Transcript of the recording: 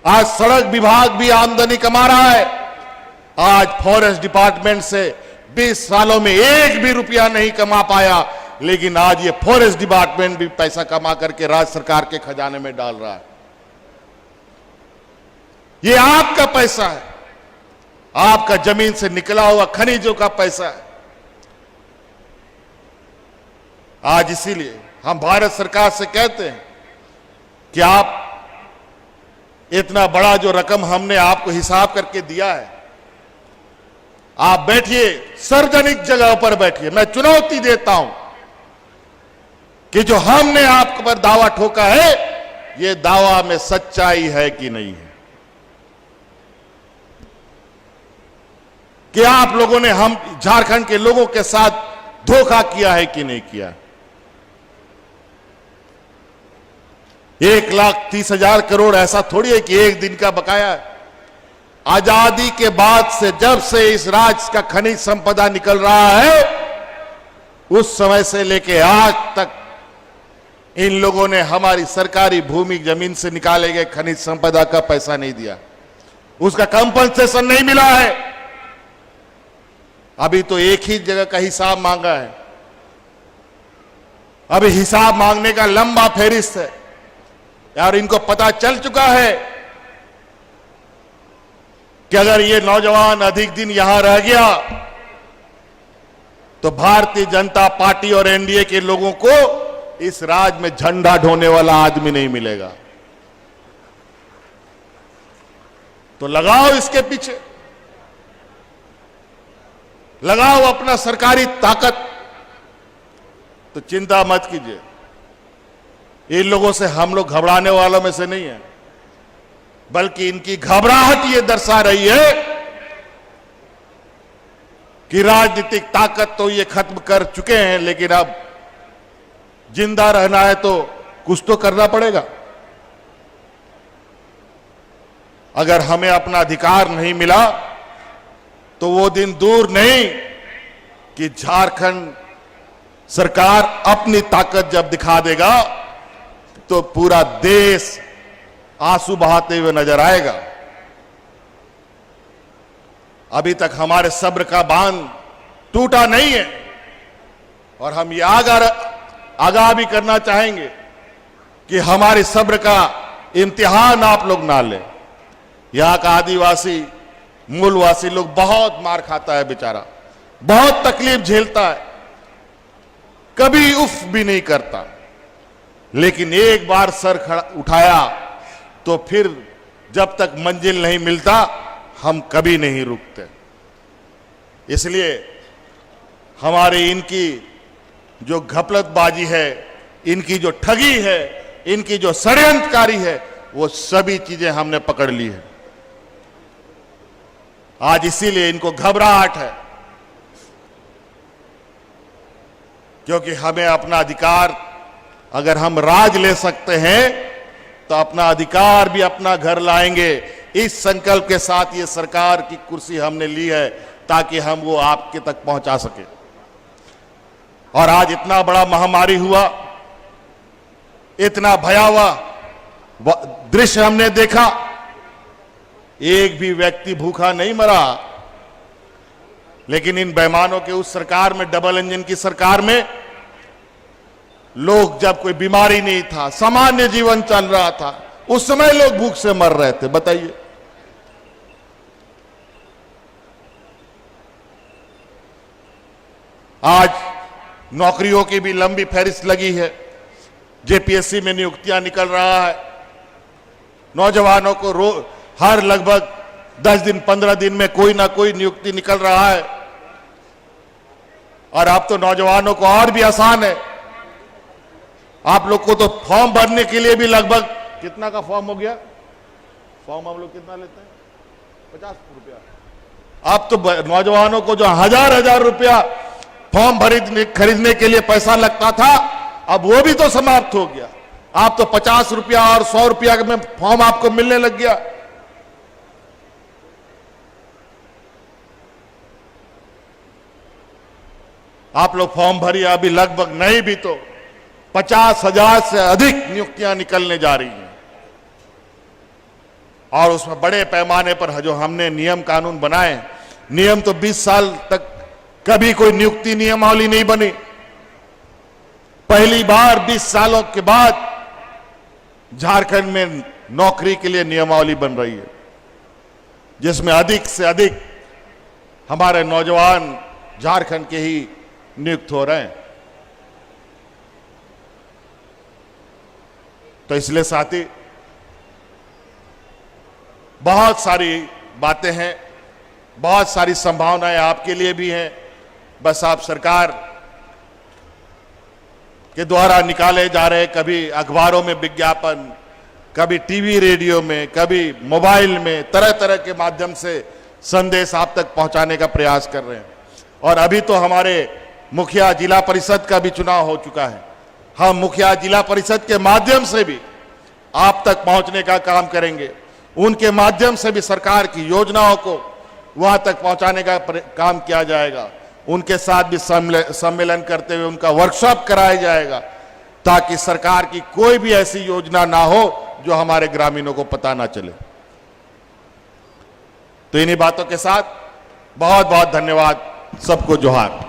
आज सड़क विभाग भी आमदनी कमा रहा है। आज फॉरेस्ट डिपार्टमेंट से 20 सालों में एक भी रुपया नहीं कमा पाया, लेकिन आज ये फॉरेस्ट डिपार्टमेंट भी पैसा कमा करके राज्य सरकार के खजाने में डाल रहा है। ये आपका पैसा है, आपका जमीन से निकला हुआ खनिजों का पैसा है। आज इसीलिए हम भारत सरकार से कहते हैं कि आप इतना बड़ा जो रकम हमने आपको हिसाब करके दिया है, आप बैठिए, सार्वजनिक जगह पर बैठिए। मैं चुनौती देता हूं कि जो हमने आप पर दावा ठोका है, ये दावा में सच्चाई है कि नहीं है, कि आप लोगों ने हम झारखंड के लोगों के साथ धोखा किया है कि नहीं किया। 1,30,000 करोड़ ऐसा थोड़ी है कि एक दिन का बकाया है। आजादी के बाद से जब से इस राज्य का खनिज संपदा निकल रहा है, उस समय से लेके आज तक इन लोगों ने हमारी सरकारी भूमि जमीन से निकाले गए खनिज संपदा का पैसा नहीं दिया, उसका कंपनसेशन नहीं मिला है। अभी तो एक ही जगह का हिसाब मांगा है, अभी हिसाब मांगने का लंबा फेरिस्त है यार। इनको पता चल चुका है कि अगर ये नौजवान अधिक दिन यहां रह गया तो भारतीय जनता पार्टी और एनडीए के लोगों को इस राज्य में झंडा ढोने वाला आदमी नहीं मिलेगा। तो लगाओ इसके पीछे, लगाओ अपना सरकारी ताकत। तो चिंता मत कीजिए, इन लोगों से हम लोग घबराने वालों में से नहीं है, बल्कि इनकी घबराहट ये दर्शा रही है कि राजनीतिक ताकत तो ये खत्म कर चुके हैं, लेकिन अब जिंदा रहना है तो कुछ तो करना पड़ेगा। अगर हमें अपना अधिकार नहीं मिला तो वो दिन दूर नहीं कि झारखंड सरकार अपनी ताकत जब दिखा देगा तो पूरा देश आंसू बहाते हुए नजर आएगा। अभी तक हमारे सब्र का बांध टूटा नहीं है और हम ये आगाह भी करना चाहेंगे कि हमारे सब्र का इम्तिहान आप लोग ना लें। यहां का आदिवासी मूलवासी लोग बहुत मार खाता है बेचारा, बहुत तकलीफ झेलता है, कभी उफ भी नहीं करता, लेकिन एक बार सर उठाया तो फिर जब तक मंजिल नहीं मिलता हम कभी नहीं रुकते। इसलिए हमारी इनकी जो घपलतबाजी है, इनकी जो ठगी है, इनकी जो षड्यंत्रकारी है, वो सभी चीजें हमने पकड़ ली है। आज इसीलिए इनको घबराहट है, क्योंकि हमें अपना अधिकार, अगर हम राज ले सकते हैं तो अपना अधिकार भी अपना घर लाएंगे। इस संकल्प के साथ ये सरकार की कुर्सी हमने ली है ताकि हम वो आपके तक पहुंचा सके। और आज इतना बड़ा महामारी हुआ, इतना भयावह दृश्य हमने देखा, एक भी व्यक्ति भूखा नहीं मरा, लेकिन इन बेईमानों के उस सरकार में, डबल इंजन की सरकार में, लोग जब कोई बीमारी नहीं था, सामान्य जीवन चल रहा था, उस समय लोग भूख से मर रहे थे। बताइए, आज नौकरियों की भी लंबी फहरिस्त लगी है, जेपीएससी में नियुक्तियां निकल रहा है, नौजवानों को हर लगभग 10 दिन 15 दिन में कोई ना कोई नियुक्ति निकल रहा है। और अब तो नौजवानों को और भी आसान है, आप लोग को तो फॉर्म भरने के लिए भी लगभग कितना का फॉर्म हो गया? फॉर्म हम लोग कितना लेते हैं? 50 रुपया। अब तो नौजवानों को जो हजार रुपया फॉर्म खरीदने के लिए पैसा लगता था, अब वो भी तो समाप्त हो गया। आप तो 50 रुपया और 100 रुपया में फॉर्म आपको मिलने लग गया। आप लोग फॉर्म भरिए, अभी लगभग नहीं भी तो 50,000 से अधिक नियुक्तियां निकलने जा रही हैं। और उसमें बड़े पैमाने पर जो हमने नियम कानून बनाए, नियम तो 20 साल तक कभी कोई नियुक्ति नियमावली नहीं बनी। पहली बार 20 सालों के बाद झारखंड में नौकरी के लिए नियमावली बन रही है, जिसमें अधिक से अधिक हमारे नौजवान झारखंड के ही नियुक्त हो रहे हैं। तो इसलिए साथी, बहुत सारी बातें हैं, बहुत सारी संभावनाएं आपके लिए भी हैं। बस आप सरकार के द्वारा निकाले जा रहे, कभी अखबारों में विज्ञापन, कभी टीवी रेडियो में, कभी मोबाइल में, तरह तरह के माध्यम से संदेश आप तक पहुंचाने का प्रयास कर रहे हैं। और अभी तो हमारे मुखिया जिला परिषद का भी चुनाव हो चुका है। हम मुखिया जिला परिषद के माध्यम से भी आप तक पहुंचने का काम करेंगे। उनके माध्यम से भी सरकार की योजनाओं को वहां तक पहुंचाने का काम किया जाएगा। उनके साथ भी सम्मेलन करते हुए उनका वर्कशॉप कराया जाएगा, ताकि सरकार की कोई भी ऐसी योजना ना हो जो हमारे ग्रामीणों को पता ना चले। तो इन्हीं बातों के साथ बहुत बहुत धन्यवाद, सबको जोहार।